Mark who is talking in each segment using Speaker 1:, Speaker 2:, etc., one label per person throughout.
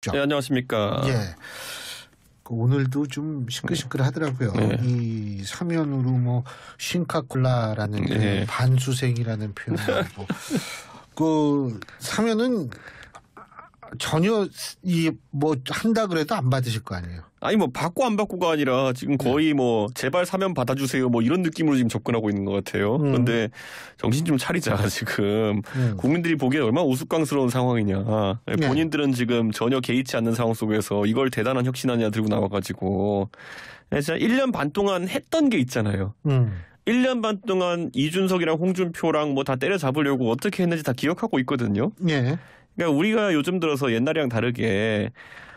Speaker 1: 오십시오.
Speaker 2: 네, 안녕하십니까.
Speaker 1: 예. 오늘도 좀 시끌시끌하더라고요.
Speaker 2: 네.
Speaker 1: 이 사면으로 뭐 싱카콜라라는
Speaker 2: 네.
Speaker 1: 반수생이라는 표현이고 그 사면은 전혀 이 뭐 한다 그래도 안 받으실 거 아니에요.
Speaker 2: 아니 뭐 받고 안 받고가 아니라 지금 거의 뭐 제발 사면 받아주세요 뭐 이런 느낌으로 지금 접근하고 있는 것 같아요. 그런데 정신 좀 차리자 지금. 국민들이 보기엔 얼마나 우스꽝스러운 상황이냐. 본인들은 지금 전혀 개의치 않는 상황 속에서 이걸 대단한 혁신하냐 들고 나와가지고 진짜 1년 반 동안 했던 게 있잖아요. 1년 반 동안 이준석이랑 홍준표랑 뭐 다 때려잡으려고 어떻게 했는지 다 기억하고 있거든요.
Speaker 1: 예.
Speaker 2: 그러니까 우리가 요즘 들어서 옛날이랑 다르게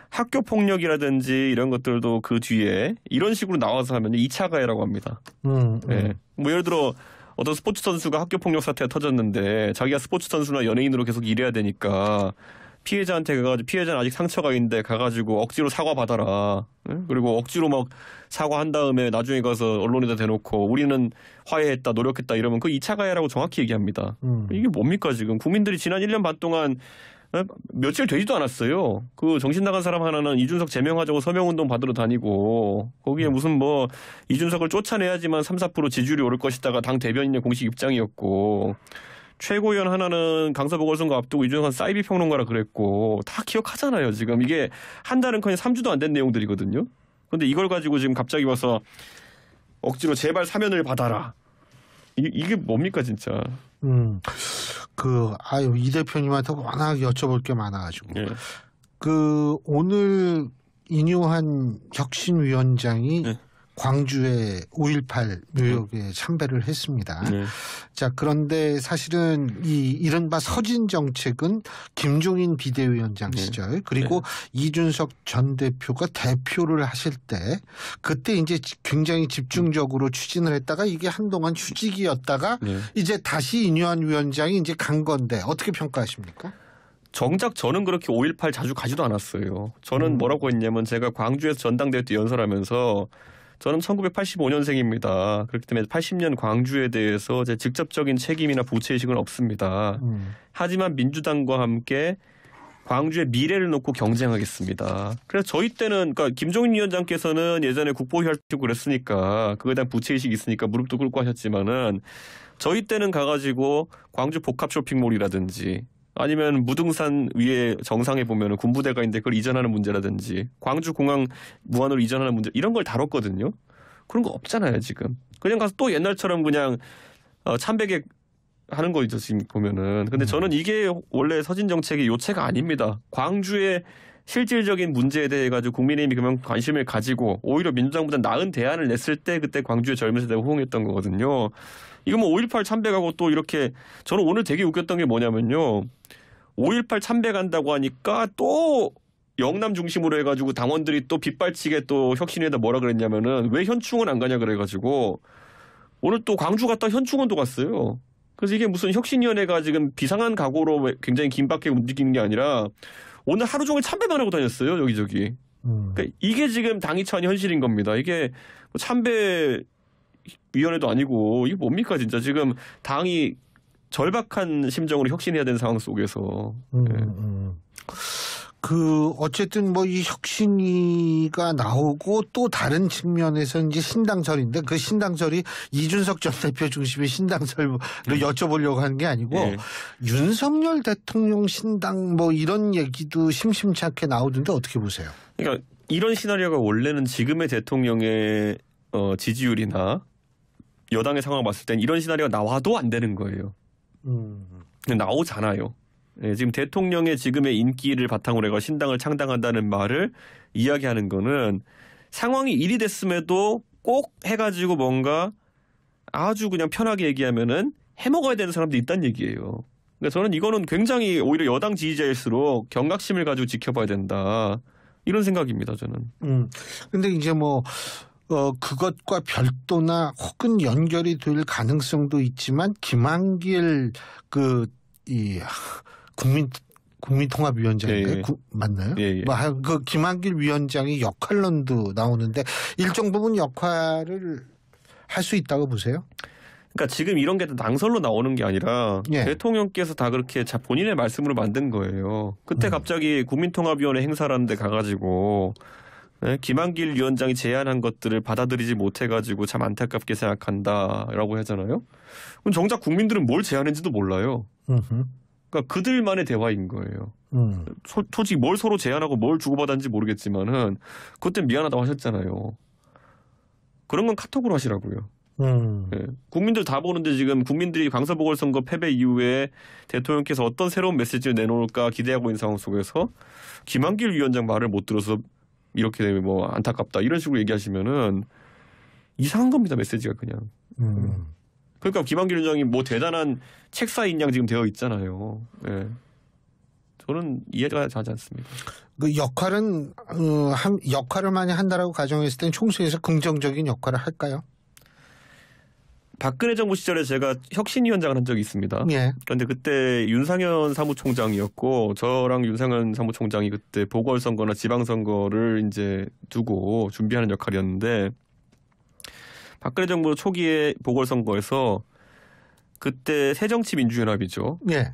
Speaker 2: 학교 폭력이라든지 이런 것들도 그 뒤에 이런 식으로 나와서 하면 2차 가해라고 합니다. 네. 뭐 예를 들어 어떤 스포츠 선수가 학교 폭력 사태가 터졌는데 자기가 스포츠 선수나 연예인으로 계속 일해야 되니까 피해자한테 가가지고 피해자는 아직 상처가 있는데 가가지고 억지로 사과 받아라. 그리고 억지로 막 사과한 다음에 나중에 가서 언론에다 대놓고 우리는 화해했다 노력했다 이러면 그 2차 가해라고 정확히 얘기합니다. 이게 뭡니까 지금 국민들이 지난 1년 반 동안 며칠 되지도 않았어요. 그 정신 나간 사람 하나는 이준석 제명하자고 서명운동 받으러 다니고 거기에 무슨 뭐 이준석을 쫓아내야지만 3, 4% 지지율이 오를 것이다가 당 대변인의 공식 입장이었고 최고위원 하나는 강서 보궐선거 앞두고 이준석은 사이비 평론가라 그랬고 다 기억하잖아요. 지금 이게 한 달은커녕 3주도 안 된 내용들이거든요. 그런데 이걸 가지고 지금 갑자기 와서 억지로 제발 사면을 받아라. 이게 뭡니까 진짜.
Speaker 1: 이 대표님한테 워낙 여쭤볼 게 많아가지고.
Speaker 2: 예.
Speaker 1: 오늘 인요한 혁신위원장이
Speaker 2: 예.
Speaker 1: 광주에 5.18 묘역에 참배를 했습니다.
Speaker 2: 네.
Speaker 1: 자, 그런데 사실은 이 이른바 서진 정책은 김종인 비대위원장 시절 그리고 이준석 전 대표가 대표를 하실 때 그때 이제 굉장히 집중적으로 추진을 했다가 이게 한동안 휴직이었다가 이제 다시 인요한 위원장이 이제 간 건데 어떻게 평가하십니까?
Speaker 2: 정작 저는 그렇게 5.18 자주 가지도 않았어요. 저는 뭐라고 했냐면 제가 광주에서 전당대회 때 연설하면서 저는 1985년생입니다. 그렇기 때문에 80년 광주에 대해서 제 직접적인 책임이나 부채의식은 없습니다. 하지만 민주당과 함께 광주의 미래를 놓고 경쟁하겠습니다. 그래서 저희 때는 그러니까 김종인 위원장께서는 예전에 국보위 활동 그랬으니까 그거에 대한 부채의식이 있으니까 무릎도 꿇고 하셨지만은 저희 때는 가가지고 광주 복합 쇼핑몰이라든지 아니면 무등산 위에 정상에 보면 군부대가 있는데 그걸 이전하는 문제라든지 광주공항 무한으로 이전하는 문제 이런 걸 다뤘거든요. 그런 거 없잖아요 지금. 그냥 가서 또 옛날처럼 그냥 참배객 하는 거 있죠 지금 보면은. 근데 저는 이게 원래 서진 정책의 요체가 아닙니다. 광주의 실질적인 문제에 대해 가지고 국민의힘이 그만 관심을 가지고 오히려 민주당보다 나은 대안을 냈을 때 그때 광주의 젊은 세대가 호응했던 거거든요. 이거 뭐 5.18 참배가고 또 이렇게 저는 오늘 되게 웃겼던 게 뭐냐면요. 5.18 참배간다고 하니까 또 영남 중심으로 해가지고 당원들이 또 빗발치게 또 혁신위에다 뭐라 그랬냐면은 왜 현충원 안 가냐 그래가지고 오늘 또 광주 갔다 현충원도 갔어요. 그래서 이게 무슨 혁신위원회가 지금 비상한 각오로 굉장히 긴박하게 움직이는 게 아니라 오늘 하루 종일 참배만 하고 다녔어요 여기저기. 그러니까 이게 지금 당이 처한 현실인 겁니다. 이게 참배 위원회도 아니고 이게 뭡니까 진짜 지금 당이 절박한 심정으로 혁신해야 되는 상황 속에서.
Speaker 1: 어쨌든 뭐 이 혁신위가 나오고 또 다른 측면에서 이제 신당설인데 그 신당설이 이준석 전 대표 중심의 신당설로 여쭤보려고 하는 게 아니고 윤석열 대통령 신당 뭐 이런 얘기도 심심치 않게 나오던데 어떻게 보세요?
Speaker 2: 그러니까 이런 시나리오가 원래는 지금의 대통령의 지지율이나 여당의 상황을 봤을 땐 이런 시나리오가 나와도 안 되는 거예요. 나오잖아요. 네, 지금 대통령의 지금의 인기를 바탕으로 해서 신당을 창당한다는 말을 이야기하는 거는 상황이 일이 됐음에도 꼭 해가지고 뭔가 아주 그냥 편하게 얘기하면은 해먹어야 되는 사람도 있다는 얘기예요. 그러니까 저는 이거는 굉장히 오히려 여당 지지자일수록 경각심을 가지고 지켜봐야 된다. 이런 생각입니다, 저는.
Speaker 1: 근데 이제 뭐 그것과 별도나 혹은 연결이 될 가능성도 있지만 김한길 국민통합위원장인가요? 맞나요? 그 김한길 위원장의 역할론도 나오는데 일정 부분 역할을 할 수 있다고 보세요?
Speaker 2: 그러니까 지금 이런 게 낭설로 나오는 게 아니라
Speaker 1: 예.
Speaker 2: 대통령께서 다 그렇게 본인의 말씀으로 만든 거예요. 그때 갑자기 국민통합위원회 행사라는 데 가가지고 김한길 위원장이 제안한 것들을 받아들이지 못해가지고 참 안타깝게 생각한다라고 하잖아요. 그럼 정작 국민들은 뭘 제안했는지도 몰라요. 그러니까 그들만의 대화인 거예요. 솔직히 뭘 서로 제안하고 뭘 주고받았는지 모르겠지만은 그때 미안하다고 하셨잖아요. 그런 건 카톡으로 하시라고요. 네. 국민들 다 보는데 지금 국민들이 강서보궐선거 패배 이후에 대통령께서 어떤 새로운 메시지를 내놓을까 기대하고 있는 상황 속에서 김한길 위원장 말을 못 들어서 이렇게 되면 뭐 안타깝다 이런 식으로 얘기하시면은 이상한 겁니다. 메시지가 그냥. 그러니까 김한길 위원장이 뭐 대단한 책사인 양 지금 되어 있잖아요. 네. 저는 이해가 가지 않습니다.
Speaker 1: 그 역할을 많이 한다라고 가정했을 땐 총수에서 긍정적인 역할을 할까요?
Speaker 2: 박근혜 정부 시절에 제가 혁신위원장을 한 적이 있습니다.
Speaker 1: 예.
Speaker 2: 그런데 그때 윤상현 사무총장이었고 저랑 윤상현 사무총장이 그때 보궐선거나 지방선거를 이제 두고 준비하는 역할이었는데 박근혜 정부 초기에 보궐선거에서 그때 새정치민주연합이죠.
Speaker 1: 예.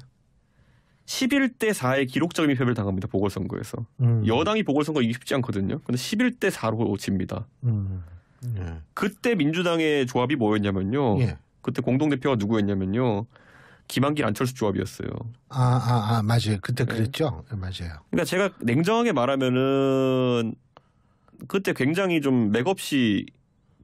Speaker 2: 11대 4의 기록적인 패배를 당합니다. 보궐선거에서. 여당이 보궐선거 이기기 쉽지 않거든요. 근데 11대 4로 집니다.
Speaker 1: 예.
Speaker 2: 그때 민주당의 조합이 뭐였냐면요.
Speaker 1: 예.
Speaker 2: 그때 공동대표가 누구였냐면요. 김한길 안철수 조합이었어요.
Speaker 1: 맞아요. 그때 그랬죠. 네. 맞아요.
Speaker 2: 그러니까 제가 냉정하게 말하면은 그때 굉장히 좀 맥없이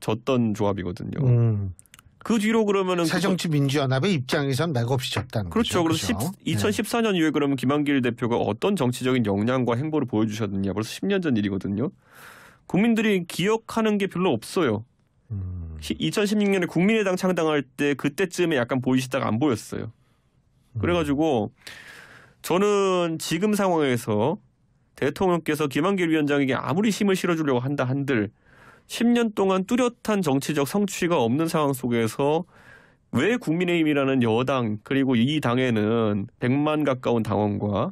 Speaker 2: 졌던 조합이거든요. 그 뒤로 그러면은
Speaker 1: 새정치민주연합의 입장에선 맥없이 졌다는
Speaker 2: 거죠.
Speaker 1: 그렇죠.
Speaker 2: 그래서 2014년 이후에 그러면 김한길 대표가 어떤 정치적인 역량과 행보를 보여주셨느냐. 벌써 10년 전 일이거든요. 국민들이 기억하는 게 별로 없어요. 2016년에 국민의당 창당할 때 그때쯤에 약간 보이시다가 안 보였어요. 그래가지고 저는 지금 상황에서 대통령께서 김한길 위원장에게 아무리 힘을 실어주려고 한다 한들 10년 동안 뚜렷한 정치적 성취가 없는 상황 속에서 왜 국민의힘이라는 여당 그리고 이 당에는 100만 가까운 당원과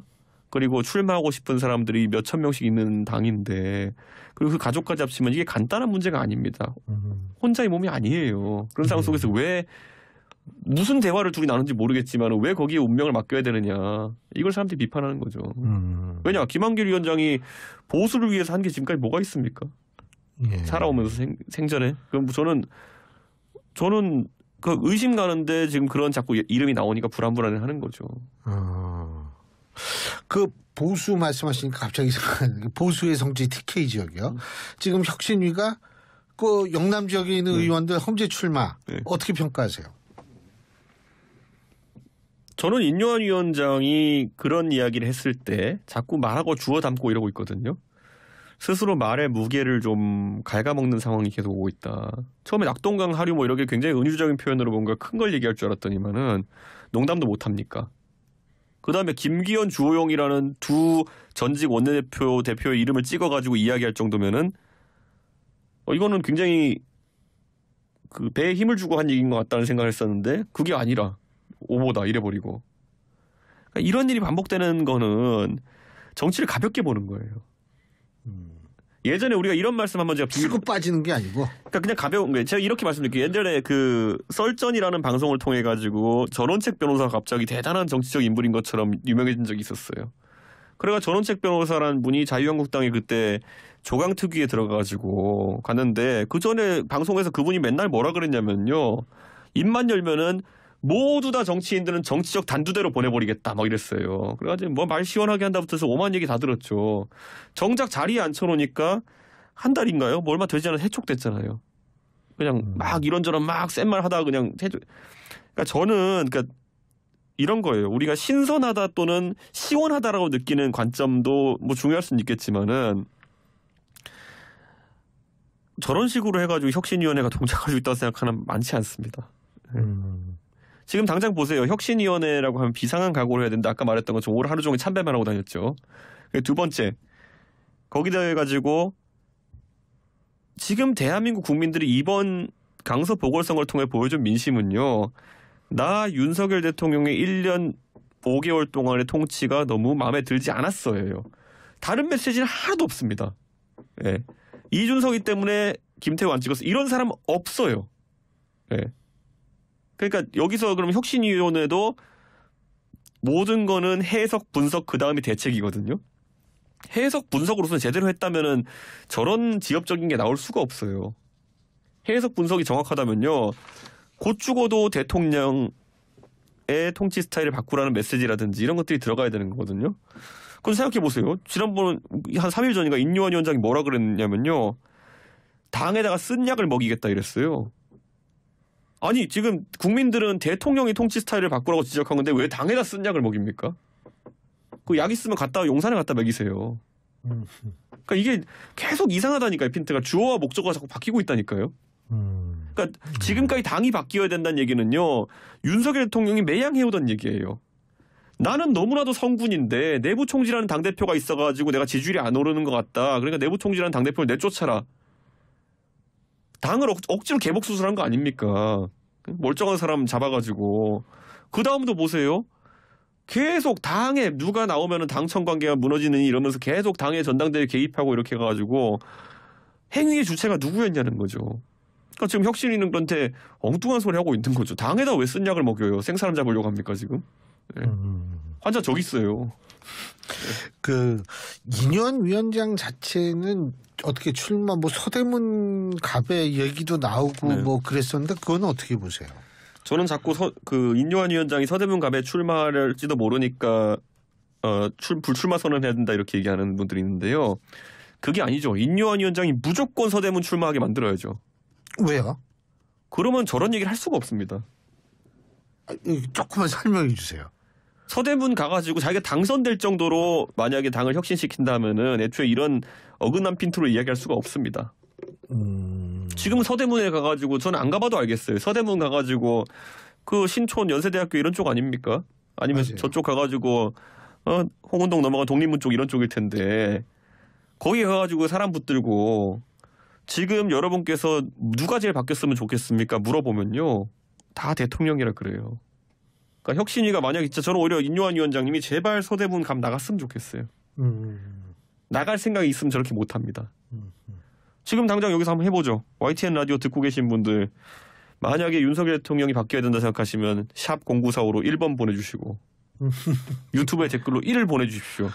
Speaker 2: 그리고 출마하고 싶은 사람들이 몇천 명씩 있는 당인데 그리고 그 가족까지 합치면 이게 간단한 문제가 아닙니다. 혼자의 몸이 아니에요. 그런 상황 속에서 왜 무슨 대화를 둘이 나누는지 모르겠지만 왜 거기에 운명을 맡겨야 되느냐. 이걸 사람들이 비판하는 거죠. 왜냐 김한길 위원장이 보수를 위해서 한 게 지금까지 뭐가 있습니까?
Speaker 1: 예.
Speaker 2: 살아오면서 생전에. 그럼 저는 그 의심 가는데 지금 그런 자꾸 이름이 나오니까 불안불안해하는 거죠.
Speaker 1: 그 보수 말씀하시니까 갑자기 생각나는 게 보수의 성지 TK 지역이요. 지금 혁신위가 그 영남 지역에 있는 의원들 험지 출마 어떻게 평가하세요?
Speaker 2: 저는 인요한 위원장이 그런 이야기를 했을 때 자꾸 말하고 주워 담고 이러고 있거든요. 스스로 말의 무게를 좀 갉아먹는 상황이 계속 오고 있다. 처음에 낙동강 하류 뭐 이렇게 굉장히 은유적인 표현으로 뭔가 큰 걸 얘기할 줄 알았더니만은 농담도 못합니까? 그다음에 김기현 주호영이라는 두 전직 원내대표의 이름을 찍어가지고 이야기할 정도면은 이거는 굉장히 그 배에 힘을 주고 한 얘기인 것 같다는 생각을 했었는데 그게 아니라 오보다 이래버리고 그러니까 이런 일이 반복되는 거는 정치를 가볍게 보는 거예요. 예전에 우리가 이런 말씀 한번 제가
Speaker 1: 치고 빠지는 게 아니고
Speaker 2: 그러니까 그냥 가벼운 거예요. 제가 이렇게 말씀드릴게요. 예전에 그 썰전이라는 방송을 통해 가지고 전원책 변호사가 갑자기 대단한 정치적 인물인 것처럼 유명해진 적이 있었어요. 그래가 전원책 변호사라는 분이 자유한국당에 그때 조강특위에 들어가가지고 갔는데 그 전에 방송에서 그분이 맨날 뭐라 그랬냐면요. 입만 열면은 모두 다 정치인들은 정치적 단두대로 보내버리겠다 막 이랬어요. 그래가지고 뭐 말 시원하게 한다부터 해서 오만 얘기 다 들었죠. 정작 자리에 앉혀놓으니까 한 달인가요? 뭐 얼마 되지 않아서 해촉됐잖아요. 그냥 막 이런저런 막 센 말 하다가 그냥 그러니까 저는 그러니까 이런 거예요. 우리가 신선하다 또는 시원하다라고 느끼는 관점도 뭐 중요할 수는 있겠지만은 저런 식으로 해가지고 혁신위원회가 동작할 수 있다고 생각하는 많지 않습니다. 지금 당장 보세요. 혁신위원회라고 하면 비상한 각오를 해야 되는데 아까 말했던 것처럼 올 하루 종일 참배만 하고 다녔죠. 두 번째, 거기다 해가지고 지금 대한민국 국민들이 이번 강서 보궐선거를 통해 보여준 민심은요. 나 윤석열 대통령의 1년 5개월 동안의 통치가 너무 마음에 들지 않았어요. 다른 메시지는 하나도 없습니다. 예. 이준석이 때문에 김태우 안 찍었어. 이런 사람 없어요. 예. 그러니까 여기서 그럼 혁신위원회도 모든 거는 해석, 분석, 그 다음에 대책이거든요. 해석, 분석으로서는 제대로 했다면은 저런 지엽적인 게 나올 수가 없어요. 해석, 분석이 정확하다면요. 곧 죽어도 대통령의 통치 스타일을 바꾸라는 메시지라든지 이런 것들이 들어가야 되는 거거든요. 그럼 생각해 보세요. 지난번 한 3일 전인가 인요한 위원장이 뭐라 그랬냐면요. 당에다가 쓴 약을 먹이겠다 이랬어요. 아니 지금 국민들은 대통령이 통치 스타일을 바꾸라고 지적한 건데 왜 당에다 쓴 약을 먹입니까? 그 약 있으면 용산에 갖다 먹이세요. 그러니까 이게 계속 이상하다니까요. 핀트가 주어와 목적어가 자꾸 바뀌고 있다니까요. 그러니까 지금까지 당이 바뀌어야 된다는 얘기는요. 윤석열 대통령이 매양 해오던 얘기예요. 나는 너무나도 성군인데 내부 총지라는 당대표가 있어가지고 내가 지지율이 안 오르는 것 같다. 그러니까 내부 총지라는 당대표를 내쫓아라. 당을 억지로 개복 수술한 거 아닙니까? 멀쩡한 사람 잡아가지고. 그 다음도 보세요. 계속 당에 누가 나오면 당청 관계가 무너지느니 이러면서 계속 당의 전당대회 개입하고 이렇게 해가지고 행위의 주체가 누구였냐는 거죠. 그러니까 지금 혁신위는 그런데 엉뚱한 소리 하고 있는 거죠. 당에다 왜 쓴 약을 먹여요? 생사람 잡으려고 합니까 지금? 네. 환자 저기 있어요.
Speaker 1: 그 인요한 위원장 자체는 어떻게 출마 서대문 갑의 얘기도 나오고
Speaker 2: 네.
Speaker 1: 뭐 그랬었는데 그건 어떻게 보세요?
Speaker 2: 저는 자꾸 인요한 위원장이 서대문 갑에 출마할지도 모르니까 불출마 선언해야 된다 이렇게 얘기하는 분들이 있는데요. 그게 아니죠. 인요한 위원장이 무조건 서대문 출마하게 만들어야죠.
Speaker 1: 왜요?
Speaker 2: 그러면 저런 얘기를 할 수가 없습니다.
Speaker 1: 조금만 설명해 주세요.
Speaker 2: 서대문 가가지고 자기가 당선될 정도로 만약에 당을 혁신시킨다면은 애초에 이런 어긋난 핀트로 이야기할 수가 없습니다. 지금 서대문에 가가지고 저는 안 가봐도 알겠어요. 서대문 가가지고 그 신촌 연세대학교 이런 쪽 아닙니까? 아니면
Speaker 1: 맞아요.
Speaker 2: 저쪽 가가지고 홍은동 넘어간 독립문 쪽 이런 쪽일 텐데 거기 가가지고 사람 붙들고 지금 여러분께서 누가 제일 바뀌었으면 좋겠습니까? 물어보면요. 다 대통령이라 그래요. 그러니까 혁신위가 만약에 진짜 저는 오히려 인요한 위원장님이 제발 서대문 감 나갔으면 좋겠어요. 나갈 생각이 있으면 저렇게 못합니다. 지금 당장 여기서 한번 해보죠. YTN 라디오 듣고 계신 분들 만약에 윤석열 대통령이 바뀌어야 된다 생각하시면 샵 0945로 1번 보내주시고 유튜브에 댓글로 1을 보내주십시오.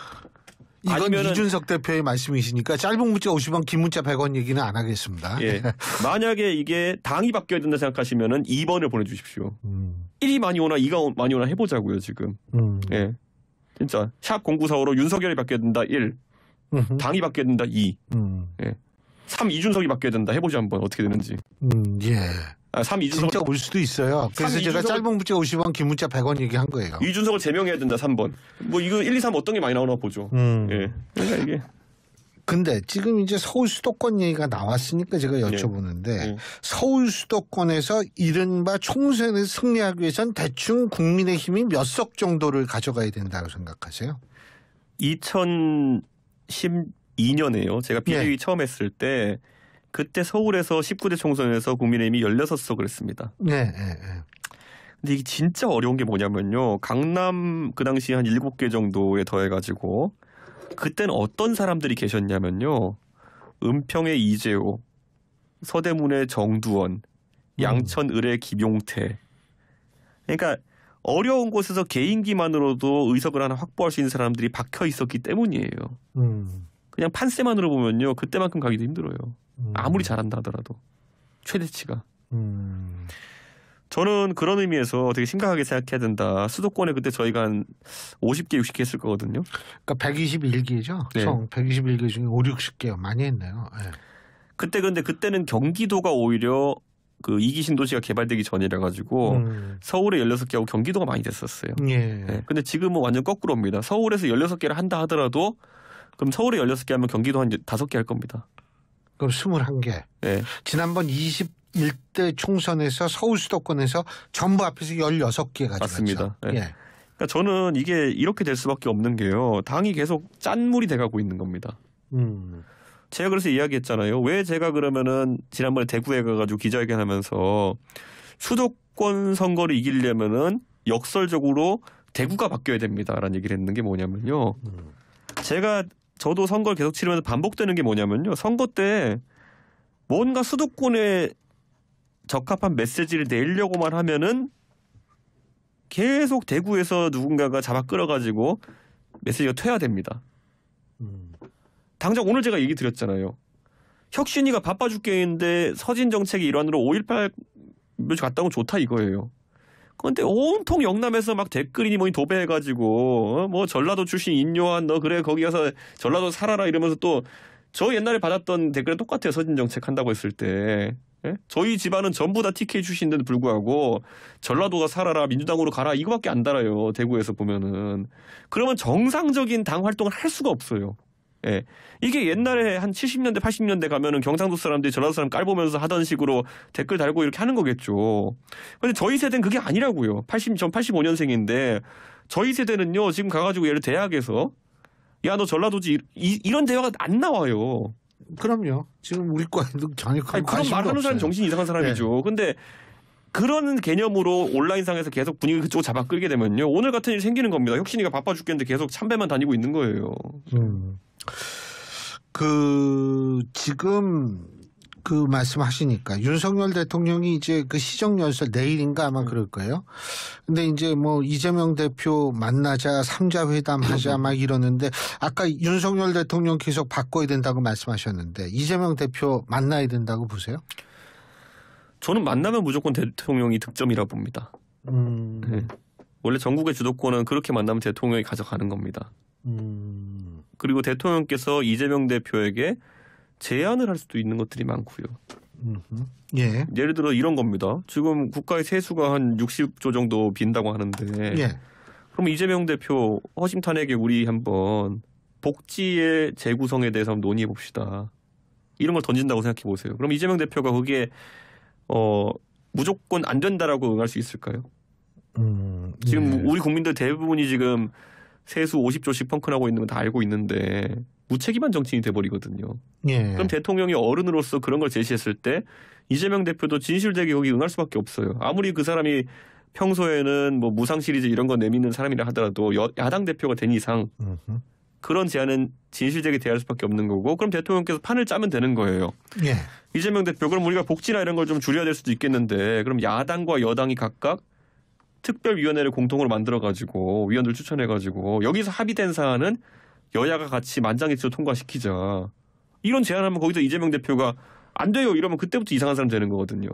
Speaker 1: 이건
Speaker 2: 아니면은,
Speaker 1: 이준석 대표의 말씀이시니까 짧은 문자 50원 긴 문자 100원 얘기는 안 하겠습니다.
Speaker 2: 예. 만약에 이게 당이 바뀌어야 된다 생각하시면 2번을 보내주십시오. 1이 많이 오나 2가 많이 오나 해보자고요 지금. 예. 진짜 샵 0945로 윤석열이 바뀌어야 된다 1. 당이 바뀌어야 된다 2. 예. 3 이준석이 바뀌어야 된다 해보죠 한번 어떻게 되는지.
Speaker 1: 예.
Speaker 2: 3 이준석
Speaker 1: 진짜 올 수도 있어요. 그래서 제가 짧은 문자 50원 긴 문자 100원 얘기한 거예요.
Speaker 2: 이준석을 제명해야 된다 3번. 뭐 이거 1, 2, 3 어떤 게 많이 나오나 보죠. 예. 그러니까 이게.
Speaker 1: 근데 지금 이제 서울 수도권 얘기가 나왔으니까 제가 여쭤보는데 서울 수도권에서 이른바 총선에 승리하기 위해선 대충 국민의힘이 몇 석 정도를 가져가야 된다고 생각하세요?
Speaker 2: 2012년에요. 제가 비대위 처음 했을 때 그때 서울에서 19대 총선에서 국민의힘이 16석을 했습니다.
Speaker 1: 네.
Speaker 2: 근데 이게 진짜 어려운 게 뭐냐면요. 강남 그 당시 한 7개 정도에 더해가지고 그때는 어떤 사람들이 계셨냐면요. 은평의 이재호, 서대문의 정두원, 양천 을의 김용태. 그러니까 어려운 곳에서 개인기만으로도 의석을 하나 확보할 수 있는 사람들이 박혀 있었기 때문이에요. 그냥 판세만으로 보면요. 그때만큼 가기도 힘들어요. 아무리 잘한다 하더라도. 최대치가. 저는 그런 의미에서 되게 심각하게 생각해야 된다. 수도권에 그때 저희가 한 50개, 60개 했을 거거든요.
Speaker 1: 그러니까 121개죠.
Speaker 2: 네.
Speaker 1: 121개 중에 5, 60개 많이 했네요. 네.
Speaker 2: 그때는 경기도가 오히려 그 이기 신도시가 개발되기 전이라 가지고 서울에 16개하고 경기도가 많이 됐었어요.
Speaker 1: 예.
Speaker 2: 네. 근데 지금은 완전 거꾸로입니다. 서울에서 16개를 한다 하더라도 그럼 서울에 16개 하면 경기도 한 5개 할 겁니다.
Speaker 1: 그럼 21개.
Speaker 2: 네.
Speaker 1: 지난번 21대 총선에서 서울 수도권에서 전부 앞에서 16개 가져갔죠.
Speaker 2: 맞습니다. 네.
Speaker 1: 예.
Speaker 2: 그러니까 저는 이게 이렇게 될 수밖에 없는 게요. 당이 계속 짠물이 돼가고 있는 겁니다. 제가 그래서 이야기했잖아요. 왜 제가 그러면은 지난번에 대구에 가가지고 기자회견하면서 수도권 선거를 이기려면은 역설적으로 대구가 바뀌어야 됩니다라는 얘기를 했는 게 뭐냐면요. 저도 선거를 계속 치르면서 반복되는 게 뭐냐면요. 선거 때 뭔가 수도권에 적합한 메시지를 내려고만 하면은 계속 대구에서 누군가가 잡아 끌어가지고 메시지가 퇴화됩니다. 당장 오늘 제가 얘기 드렸잖아요. 혁신이가 바빠 죽겠는데 서진 정책의 일환으로 5.18 묘지 갔다 오면 좋다 이거예요. 그런데 온통 영남에서 막 댓글이니 뭐니 도배해가지고 뭐 전라도 출신 인요한 너 그래 거기 가서 전라도 살아라 이러면서 또 저 옛날에 받았던 댓글은 똑같아요. 서진 정책 한다고 했을 때. 예? 저희 집안은 전부 다 TK 출신인데도 불구하고 전라도가 살아라 민주당으로 가라 이거밖에 안 달아요. 대구에서 보면은. 그러면 정상적인 당 활동을 할 수가 없어요. 예. 이게 옛날에 한 70년대 80년대 가면은 경상도 사람들이 전라도 사람 깔보면서 하던 식으로 댓글 달고 이렇게 하는 거겠죠. 근데 저희 세대는 그게 아니라고요. 전 85년생인데 저희 세대는요 지금 가가지고 예를 대학에서 야 너 전라도지 이런 대화가 안 나와요.
Speaker 1: 그럼요. 지금 우리 과에도 전혀
Speaker 2: 그런 말 하는 사람이 정신이 이상한 사람이죠. 네. 근데 그런 개념으로 온라인상에서 계속 분위기 그쪽으로 잡아 끌게 되면요. 오늘 같은 일이 생기는 겁니다. 혁신이가 바빠 죽겠는데 계속 참배만 다니고 있는 거예요.
Speaker 1: 지금 그 말씀하시니까 윤석열 대통령이 이제 그 시정연설 내일인가 아마 그럴 거예요. 근데 이제 뭐 이재명 대표 만나자 3자 회담 하자 막 이러는데 아까 윤석열 대통령 계속 바꿔야 된다고 말씀하셨는데 이재명 대표 만나야 된다고 보세요?
Speaker 2: 저는 만나면 무조건 대통령이 득점이라 봅니다. 네. 원래 전국의 주도권은 그렇게 만나면 대통령이 가져가는 겁니다. 그리고 대통령께서 이재명 대표에게 제안을 할 수도 있는 것들이 많고요.
Speaker 1: 예.
Speaker 2: 예를 들어 이런 겁니다. 지금 국가의 세수가 한 60조 정도 빈다고 하는데
Speaker 1: 예.
Speaker 2: 그럼 이재명 대표 허심탄회하게 우리 한번 복지의 재구성에 대해서 한번 논의해 봅시다. 이런 걸 던진다고 생각해 보세요. 그럼 이재명 대표가 거기에 무조건 안 된다라고 응할 수 있을까요? 지금 우리 국민들 대부분이 지금 세수 50조씩 펑크나고 있는 건 다 알고 있는데 무책임한 정치인이 돼버리거든요.
Speaker 1: 예.
Speaker 2: 그럼 대통령이 어른으로서 그런 걸 제시했을 때 이재명 대표도 진실되게 거기 응할 수밖에 없어요. 아무리 그 사람이 평소에는 뭐 무상 시리즈 이런 거 내미는 사람이라 하더라도 야당 대표가 된 이상 그런 제안은 진실되게 대할 수밖에 없는 거고 그럼 대통령께서 판을 짜면 되는 거예요.
Speaker 1: 예.
Speaker 2: 이재명 대표 그럼 우리가 복지나 이런 걸 좀 줄여야 될 수도 있겠는데 그럼 야당과 여당이 각각 특별위원회를 공통으로 만들어가지고 위원들 추천해가지고 여기서 합의된 사안은 여야가 같이 만장일치로 통과시키자. 이런 제안하면 거기서 이재명 대표가 안 돼요 이러면 그때부터 이상한 사람 되는 거거든요.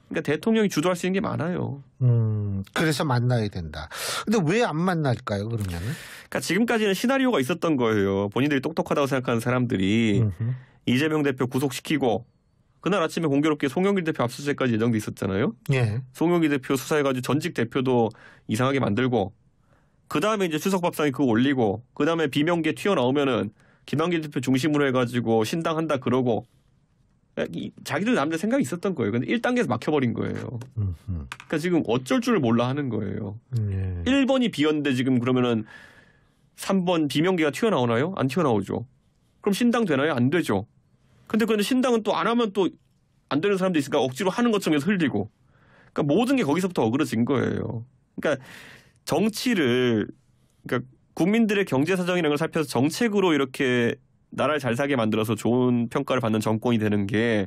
Speaker 2: 그러니까 대통령이 주도할 수 있는 게 많아요.
Speaker 1: 그래서 만나야 된다. 근데 왜 안 만날까요 그러면은?
Speaker 2: 그러니까 지금까지는 시나리오가 있었던 거예요. 본인들이 똑똑하다고 생각하는 사람들이 이재명 대표 구속시키고 그날 아침에 공교롭게 송영길 대표 압수수색까지 예정돼 있었잖아요.
Speaker 1: 예.
Speaker 2: 송영길 대표 수사해가지고 전직 대표도 이상하게 만들고 그 다음에 이제 추석밥상에 그거 올리고 그 다음에 비명계 튀어나오면은 김한길 대표 중심으로 해가지고 신당한다 그러고 자기들 남들 생각이 있었던 거예요. 근데 1단계에서 막혀버린 거예요. 그러니까 지금 어쩔 줄을 몰라 하는 거예요. 1번이 비었는데 지금 그러면은 3번 비명계가 튀어나오나요? 안 튀어나오죠. 그럼 신당 되나요? 안 되죠. 근데 신당은 또 안 하면 또 안 되는 사람도 있으니까 억지로 하는 것처럼 해서 흘리고. 그러니까 모든 게 거기서부터 어그러진 거예요. 그러니까 정치를 그러니까 국민들의 경제 사정이라는 걸 살펴서 정책으로 이렇게 나라를 잘 살게 만들어서 좋은 평가를 받는 정권이 되는 게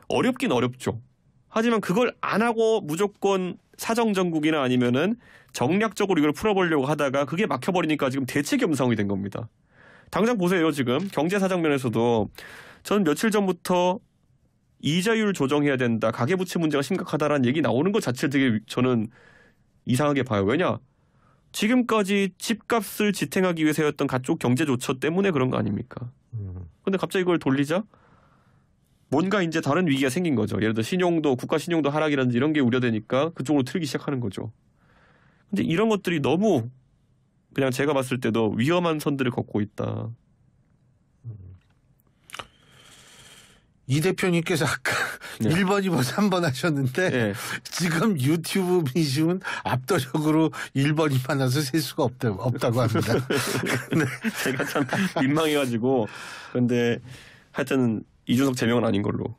Speaker 2: 어렵긴 어렵죠. 하지만 그걸 안 하고 무조건 사정정국이나 아니면은 정략적으로 이걸 풀어보려고 하다가 그게 막혀버리니까 지금 대책이 없는 상황이 된 겁니다. 당장 보세요. 지금 경제 사정 면에서도 저는 며칠 전부터 이자율 조정해야 된다. 가계부채 문제가 심각하다라는 얘기 나오는 것 자체를 되게 저는 이상하게 봐요. 왜냐? 지금까지 집값을 지탱하기 위해서 했던 각종 경제 조처 때문에 그런 거 아닙니까? 근데 갑자기 이걸 돌리자? 뭔가 이제 다른 위기가 생긴 거죠. 예를 들어 신용도 국가 신용도 하락이라든지 이런 게 우려되니까 그쪽으로 틀기 시작하는 거죠. 근데 이런 것들이 너무 그냥 제가 봤을 때도 위험한 선들을 걷고 있다.
Speaker 1: 이 대표님께서 아까
Speaker 2: 네.
Speaker 1: 1번, 2번, 3번 하셨는데
Speaker 2: 네.
Speaker 1: 지금 유튜브 민심은 압도적으로 1번, 2번 나서 셀 수가 없다고 합니다.
Speaker 2: 네. 제가 참 민망해가지고 근데 하여튼 이준석 제명은 아닌 걸로.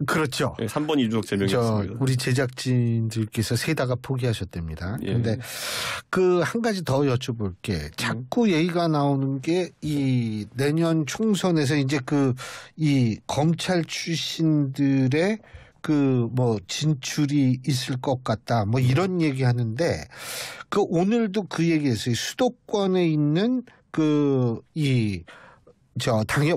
Speaker 1: 그렇죠.
Speaker 2: 네, 3번 이준석 제명이었습니다.
Speaker 1: 우리 제작진들께서 세다가 포기하셨답니다. 그런데
Speaker 2: 예.
Speaker 1: 그 한 가지 더 여쭤볼게. 자꾸 얘기가 나오는 게 이 내년 총선에서 이제 이 검찰 출신들의 그 뭐 진출이 있을 것 같다. 뭐 이런 얘기 하는데 그 오늘도 그 얘기했어요. 수도권에 있는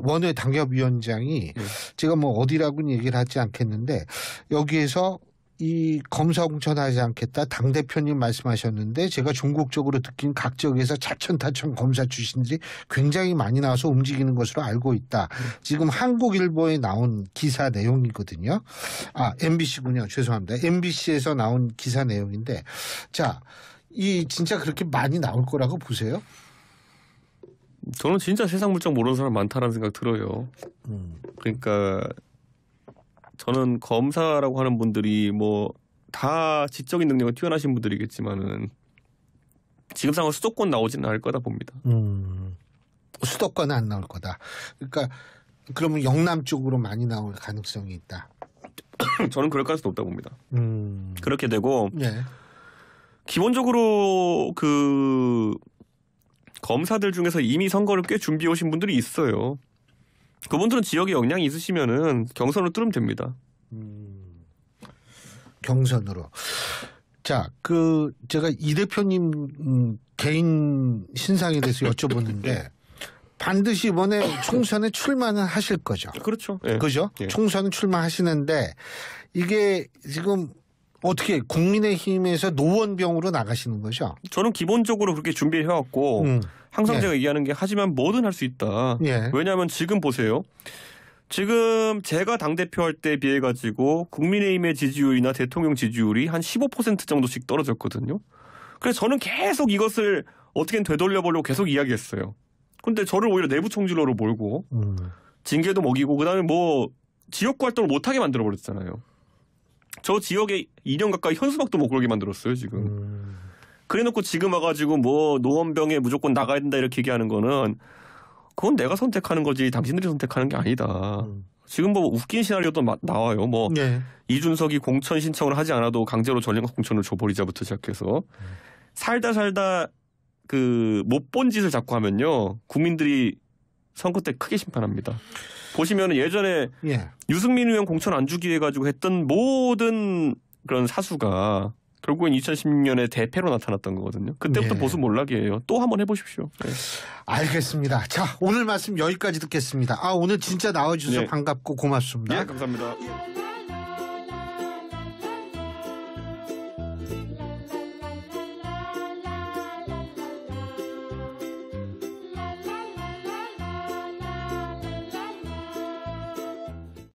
Speaker 1: 원외 당협위원장이 제가 뭐 어디라고는 얘기를 하지 않겠는데 여기에서 이 검사 공천하지 않겠다 당대표님 말씀하셨는데 제가 전국적으로 듣긴 각 지역에서 차천타천 검사 출신들이 굉장히 많이 나와서 움직이는 것으로 알고 있다. 지금 한국일보에 나온 기사 내용이거든요. MBC군요. 죄송합니다. MBC에서 나온 기사 내용인데 자, 이 진짜 그렇게 많이 나올 거라고 보세요?
Speaker 2: 저는 진짜 세상 물정 모르는 사람 많다라는 생각 들어요. 그러니까 저는 검사라고 하는 분들이 뭐 다 지적인 능력이 뛰어나신 분들이겠지만은 지금 상황 수도권 나오지는 않을 거다 봅니다.
Speaker 1: 수도권은 안 나올 거다. 그러니까 그러면 영남 쪽으로 많이 나올 가능성이 있다.
Speaker 2: 저는 그럴 가능성이 높다고 봅니다. 그렇게 되고 기본적으로 그 검사들 중에서 이미 선거를 꽤 준비해 오신 분들이 있어요. 그분들은 지역에 역량이 있으시면은 경선으로 뚫으면 됩니다.
Speaker 1: 경선으로. 자, 제가 이 대표님 개인 신상에 대해서 여쭤보는데 반드시 이번에 총선에 출마는 하실 거죠.
Speaker 2: 그렇죠. 예.
Speaker 1: 그죠?
Speaker 2: 예.
Speaker 1: 총선 출마하시는데 이게 지금 어떻게 국민의힘에서 노원병으로 나가시는 거죠?
Speaker 2: 저는 기본적으로 그렇게 준비를 해왔고 항상 제가 얘기하는 게 하지만 뭐든 할 수 있다. 왜냐하면 지금 보세요. 지금 제가 당대표 할 때에 비해 가지고 국민의힘의 지지율이나 대통령 지지율이 한 15% 정도씩 떨어졌거든요. 그래서 저는 계속 이것을 어떻게든 되돌려보려고 계속 이야기했어요. 근데 저를 오히려 내부 총질러로 몰고 징계도 먹이고 그다음에 뭐 지역구 활동을 못하게 만들어버렸잖아요. 저 지역에 2년 가까이 현수막도 못 걸게 만들었어요, 지금. 그래놓고 지금 와가지고 뭐 노원병에 무조건 나가야 된다 이렇게 얘기하는 거는 그건 내가 선택하는 거지 당신들이 선택하는 게 아니다. 지금 뭐 웃긴 시나리오도 나와요. 뭐 이준석이 공천 신청을 하지 않아도 강제로 전략 공천을 줘버리자부터 시작해서 살다 그 못 본 짓을 자꾸 하면요 국민들이 선거 때 크게 심판합니다. 보시면은 예전에 유승민 의원 공천 안 주기 해가지고 했던 모든 그런 사수가 결국엔 2016년에 대패로 나타났던 거거든요. 그때부터 보수 몰락이에요. 또 한번 해보십시오.
Speaker 1: 알겠습니다. 자, 오늘 말씀 여기까지 듣겠습니다. 오늘 진짜 나와주셔서 반갑고 고맙습니다.
Speaker 2: 감사합니다.